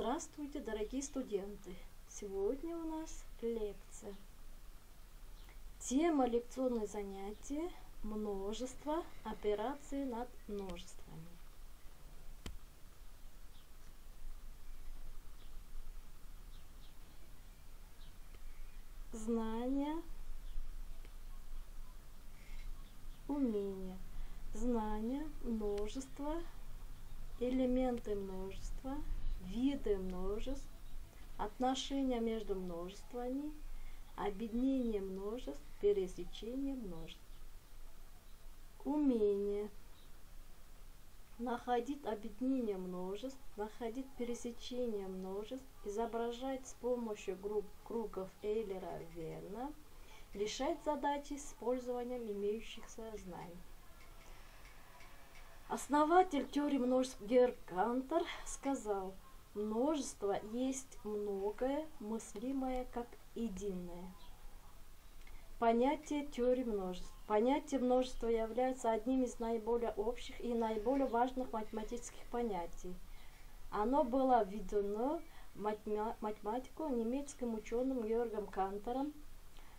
Здравствуйте, дорогие студенты! Сегодня у нас лекция. Тема лекционного занятия – множество, операции над множествами. Знания, умения. Знания, множество, элементы множества, виды множеств, отношения между множествами, объединение множеств, пересечение множеств. Умение. Находить объединение множеств, находить пересечение множеств, изображать с помощью кругов Эйлера-Верна, решать задачи с использованием имеющихся знаний. Основатель теории множеств Георг Кантор сказал: множество есть многое, мыслимое как единое. Понятие теории множеств. Понятие множества является одним из наиболее общих и наиболее важных математических понятий. Оно было введено математику немецким ученым Георгом Кантором.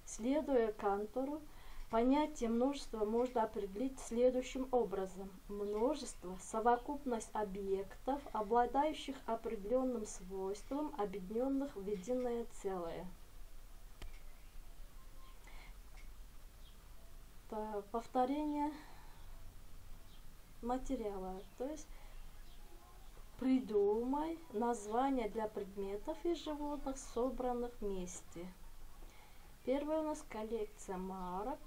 Следуя Кантору, понятие множества можно определить следующим образом. Множество – совокупность объектов, обладающих определенным свойством, объединенных в единое целое. Повторение материала, то есть придумай названия для предметов и животных, собранных вместе. Первая у нас коллекция марок,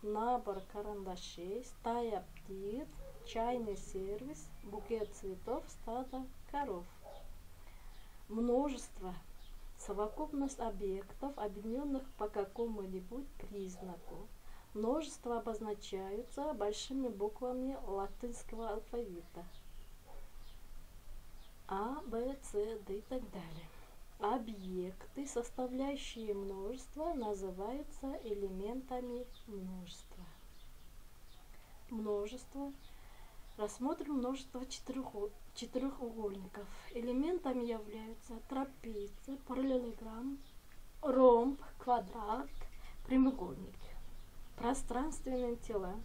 набор карандашей, стая птиц, чайный сервис, букет цветов, стадо коров. Множество – совокупность объектов, объединенных по какому-нибудь признаку. Множества обозначаются большими буквами латинского алфавита. А, Б, С, Д и так далее. Объекты, составляющие множество, называются элементами множества. Множество. Рассмотрим множество четырехугольников. Элементами являются трапеция, параллелограмм, ромб, квадрат, прямоугольник. Пространственные тела: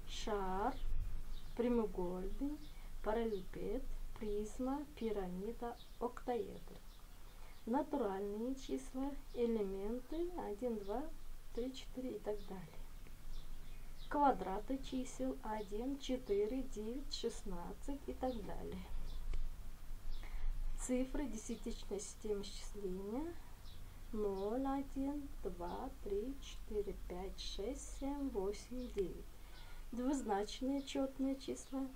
шар, прямоугольник, параллелепипед, призма, пирамида, октаэдр. Натуральные числа, элементы 1, 2, 3, 4 и так далее. Квадраты чисел 1, 4, 9, 16 и так далее. Цифры десятичной системы счисления: 0, 1, 2, 3, 4, 5, 6, 7, 8, 9. Двузначные четные числа: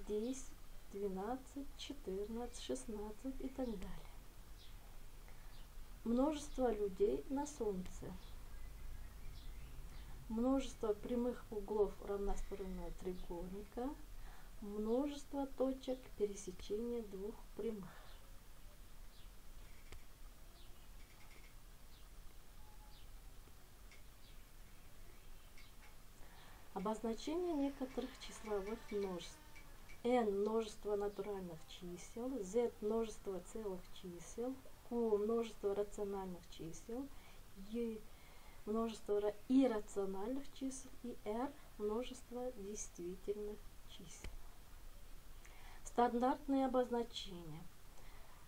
10, 12, 14, 16 и так далее. Множество людей на Солнце. Множество прямых углов равностороннего треугольника. Множество точек пересечения двух прямых. Обозначение некоторых числовых множеств. n – множество натуральных чисел, z – множество целых чисел, q – множество рациональных чисел, e – множество иррациональных чисел и r – множество действительных чисел. Стандартные обозначения.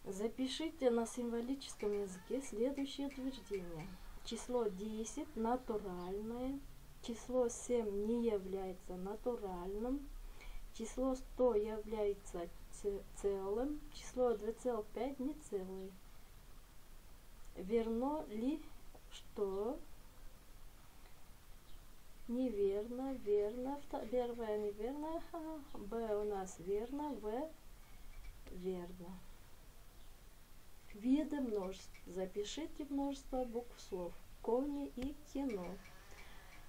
Запишите на символическом языке следующее утверждение. Число 10 натуральное, число 7 не является натуральным, число 100 является целым, число 2,5 не целое. Верно ли, что? Неверно, верно, первое неверно, Б у нас верно, В верно. Виды множеств. Запишите множество букв слов: кони и кино.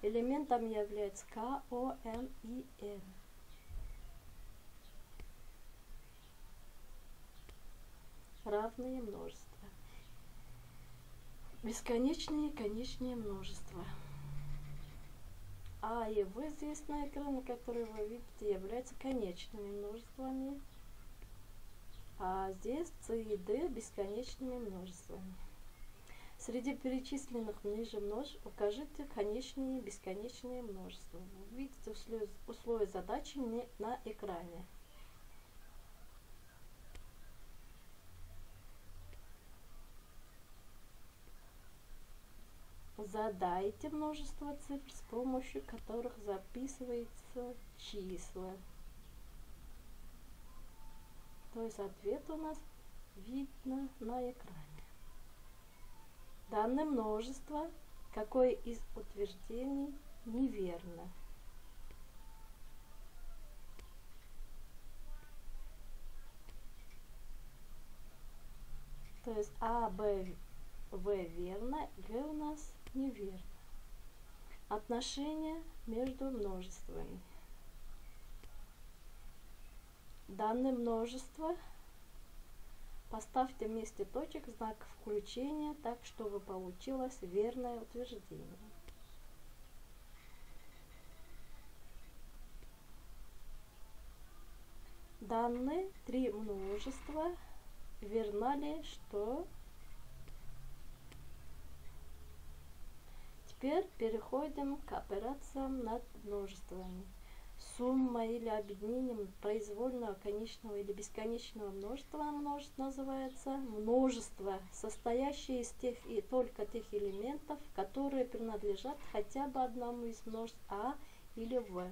Элементом является К, О, Н и Н. Равные множества. Бесконечные и конечные множества. А и В здесь на экране, который вы видите, являются конечными множествами. А здесь c и d бесконечными множествами. Среди перечисленных ниже множеств укажите конечные и бесконечные множества. Вы видите условия задачи на экране. Задайте множество цифр, с помощью которых записываются числа. То есть ответ у нас видно на экране. Данное множество, какое из утверждений неверно? То есть А, Б, В верно, Г у нас неверно. Отношения между множествами. Данное множество поставьте вместе точек знак включения, так чтобы получилось верное утверждение. Данные три множества верно ли, что? Теперь переходим к операциям над множествами. Сумма или объединением произвольного конечного или бесконечного множества называется множество, состоящее из тех и только тех элементов, которые принадлежат хотя бы одному из множеств А или В.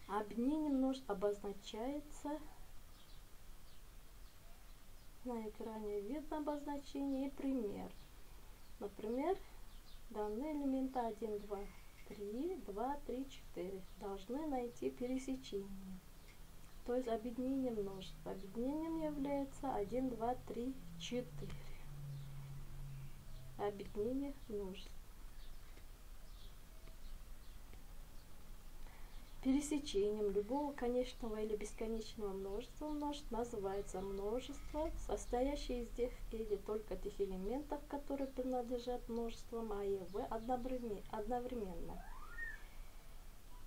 Объединение множеств обозначается, на экране видно обозначение и пример. Например, данные элементы 1, 2, 3, 2, 3, 4 должны найти пересечение, то есть объединение множеств. Объединением является 1, 2, 3, 4. Объединение множеств. Пересечением любого конечного или бесконечного множества называется множество, состоящее из тех или только тех элементов, которые принадлежат множествам А и В одновременно.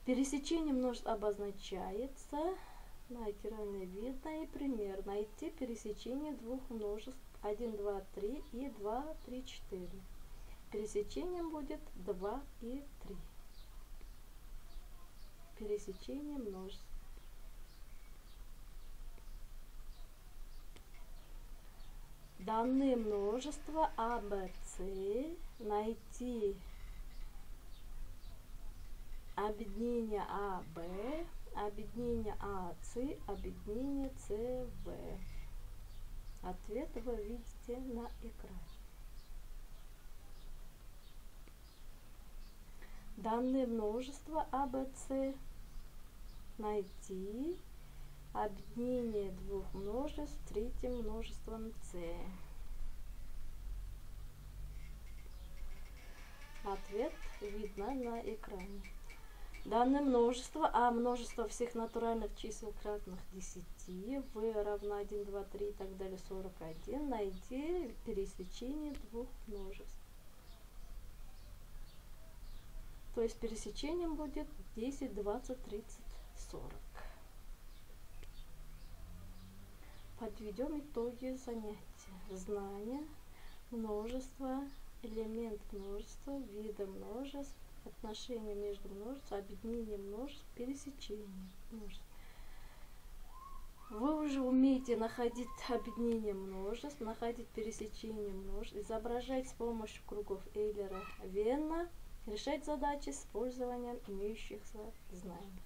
Пересечение множеств обозначается, на экране видно и пример. Найти пересечение двух множеств 1, 2, 3 и 2, 3, 4. Пересечением будет 2 и 3. Пересечение множеств. Данные множества А, Б, С найти объединение А, Б, объединение А, С, объединение С, В. Ответ вы видите на экране. Данные множества А, Б, С найти объединение двух множеств третьим множеством С. Ответ видно на экране. Данное множество А множество всех натуральных чисел кратных 10, В равно 1, 2, 3 и так далее 41. Найди пересечение двух множеств. То есть пересечением будет 10, 20, 30, 40. Подведем итоги занятия. Знание, множество, элемент множества, виды множеств, отношения между множеством, объединение множеств, пересечение множеств. Вы уже умеете находить объединение множеств, находить пересечение множеств, изображать с помощью кругов Эйлера Венна, решать задачи с использованием имеющихся знаний.